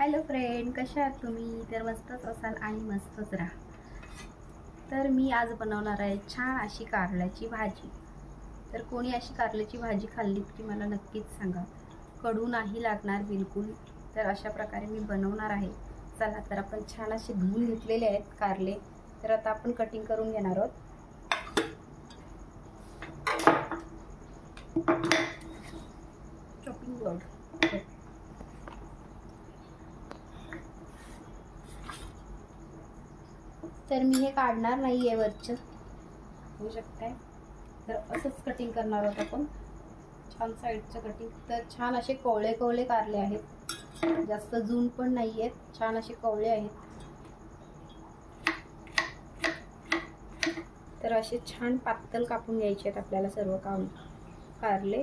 Hello friend, कशा आहात तुम्ही? तर मस्तच असाल आणि मस्तच राहा. तर मी आज बनवणार आहे छान अशी कारल्याची भाजी. तर कोणी अशी कारल्याची भाजी खाल्ली की मला नक्कीच सांगा, कडू नाही लागणार बिलकुल. तर अशा प्रकारे मी बनवणार आहे. चला तर आपण छान असे धुवून घेतलेले आहेत कारले. तर आता आपण कटिंग करून घेणार आहोत. Chopping board. तर मी हे काढणार नाही आहे वरचं, होऊ शकताय. तर असंच कटिंग करणार आहोत आपण, छान साईडचं कटिंग. तर छान असे कोवळे कोवळे कारले आहेत, जास्त जून पण नाही आहेत, छान असे कोवळे आहेत. तर असे छान पातळ कापून घ्यायचे आहेत आपल्याला सर्व कारले.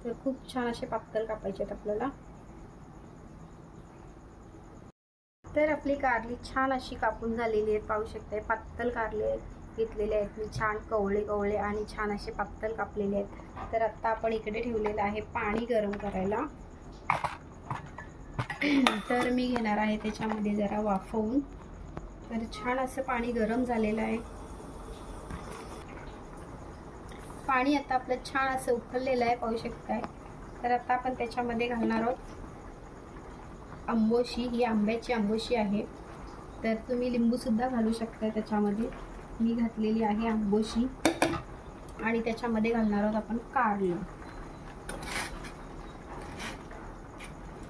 तर खूप छान असे पातळ कापायचे आहेत आपल्याला. तर आपली कारली छान अशी कापून झालेली आहेत, पाहू शकताय. पातळ कारले घेतलेले आहेत मी, छान कवळे कवळे आणि छान असे पातळ कापलेले आहेत. तर आता आपण इकडे ठेवलेलं आहे पाणी गरम करायला. तर मी घेणार आहे त्याच्यामध्ये जरा वाफवून. तर छान असं पाणी गरम झालेलं आहे. पाणी आता आपलं छान असं उकळलेलं आहे, पाहू शकताय. तर आता आपण त्याच्यामध्ये घालणार आहोत आंबोशी. ही आंब्याची आंबोशी आहे, तर तुम्ही लिंबू सुद्धा घालू शकता त्याच्यामध्ये. मी घातलेली आहे आंबोशी. आणि त्याच्यामध्ये घालणार आहोत आपण कारलं.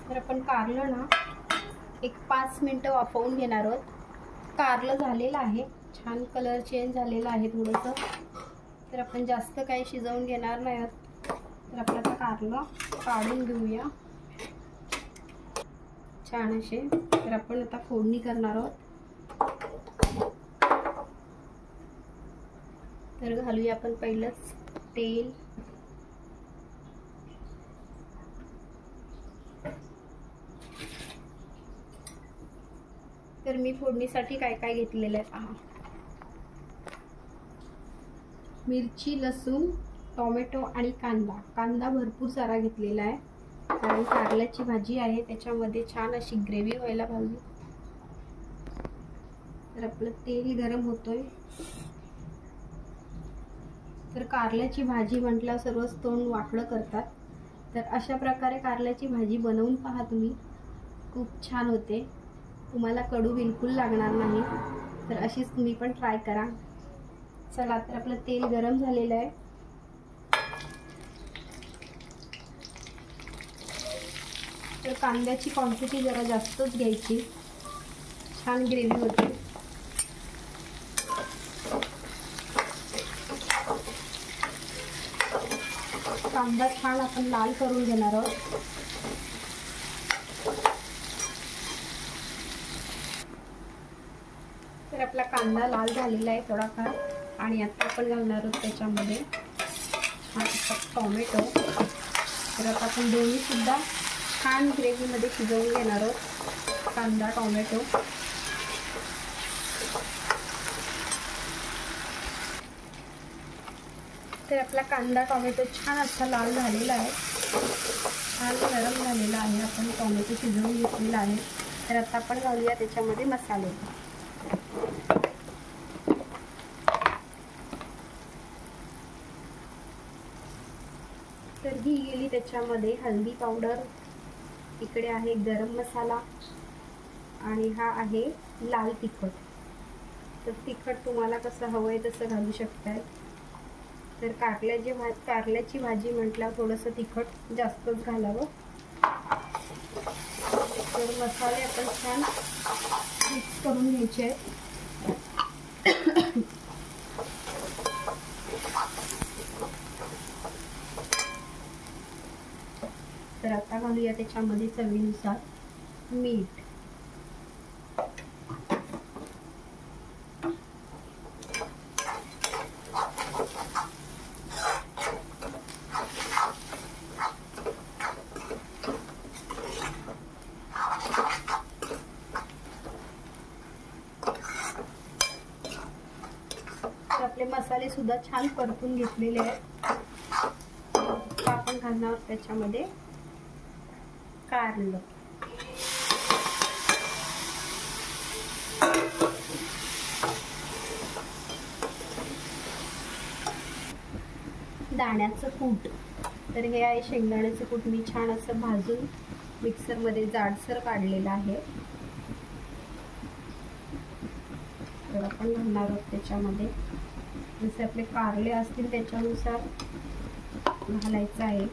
तर आपण कारलं ना एक 5 मिनिटं वाफवून घेणार आहोत. कारलं झालेलं आहे, छान कलर चेंज झालेला आहे थोडंसं. तर आपण जास्त काही शिजवून घेणार नाही आहोत. तर आपल्याला कारलं काढून घेऊया छान असे. तर आपण आता फोडणी करणार आहोत. तर घालूया आपण पहिलंच तेल. तर मी फोडणीसाठी काय काय घेतलेलं आहे पहा. मिरची, लसूण, टोमॅटो आणि कांदा भरपूर सारा घेतलेला आहे, कारण कारल्याची भाजी आहे त्याच्यामध्ये छान अशी ग्रेव्ही व्हायला पाहिजे. तर आपलं तेल गरम होतोय. तर कारल्याची भाजी म्हटलं सर्वच तोंड वाकडं करतात. तर अशा प्रकारे कारल्याची भाजी बनवून पहा तुम्ही, खूप छान होते. तुम्हाला कडू बिलकुल लागणार नाही. तर अशीच तुम्ही पण ट्राय करा. चला तर आपलं तेल गरम झालेलं आहे. तर कांद्याची क्वांटिटी जरा जास्तच घ्यायची, छान ग्रेव्ही होते. कांदा छान आपण लाल करून घेणार आहोत. तर आपला कांदा लाल झालेला आहे थोडाफार. आणि आता आपण घालणार आहोत त्याच्यामध्ये छान टोमॅटो. तर आता आपण दोन्ही सुद्धा छान ग्रेव्हीमध्ये शिजवून घेणार आहोत, कांदा टोमॅटो. तर आपला कांदा टोमॅटो छान असा लाल झालेला आहे, छान गरम झालेला आहे. आपण टोमॅटो शिजवून घेतलेला आहे. तर आता आपण घालूया त्याच्यामध्ये मसाले. तर ही गेली त्याच्यामध्ये हळदी पावडर, इकडे आहे गरम मसाला आणि हा आहे लाल तिखट. तर तिखट तुम्हाला कसं हवंय तसं घालू शकताय. तर कारल्याची भाजी म्हटल्यावर थोडंसं तिखट जास्तच घालावं. तर मसाले आपण छान मिक्स करून घ्यायचे आहेत. तर आता घालूया त्याच्यामध्ये चवीनुसार मीठ. तर आपले मसाले सुद्धा छान परतून घेतलेले आहेत. आपण घालणार त्याच्यामध्ये कारलं. शेंगदाण्याचं कूट. तर हे आहे शेंगदाण्याचं कूट. मी छान असं भाजून मिक्सरमध्ये जाडसर काढलेलं आहे. तर आपण घालणार आहोत त्याच्यामध्ये. जसे आपले कारले असतील त्याच्यानुसार घालायचं आहे.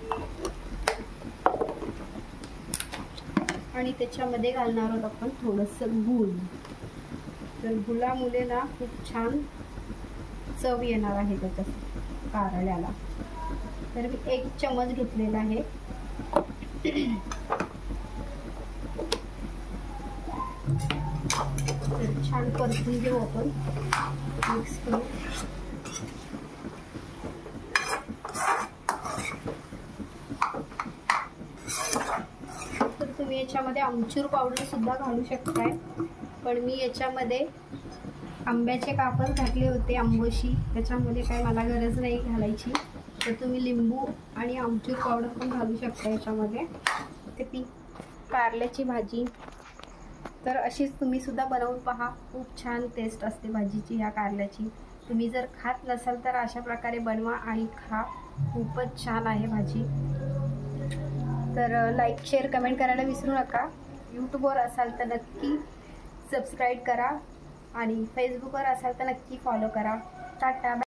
आणि त्याच्यामध्ये घालणार आहोत आपण थोडंसं गूळ. तर गुळामुळे ना खूप छान चव येणार आहे त्याच्या कारल्याला. तर मी 1 चमच घेतलेला आहे. तर छान परतून घेऊ आपण, मिक्स करू. तर तुम्ही याच्यामध्ये आमचूर पावडर सुद्धा घालू शकताय, पण मी याच्यामध्ये आंब्याचे कापच घातले होते, आंबोशी, त्याच्यामध्ये काय मला गरज नाही घालायची. तर तुम्ही लिंबू आणि आमचूर पावडर पण घालू शकता याच्यामध्ये. ते ती कारल्याची भाजी तर अशीच तुम्ही सुद्धा बनवून पहा. खूप छान टेस्ट असते भाजीची ह्या कारल्याची. तुम्ही जर खात नसाल तर अशा प्रकारे बनवा आणि खा. खूपच छान आहे भाजी. तर लाईक, शेअर, कमेंट करायला विसरू नका. यूट्यूबवर असाल तर नक्की सबस्क्राईब करा आणि फेसबुकवर असाल तर नक्की फॉलो करा. टाटा.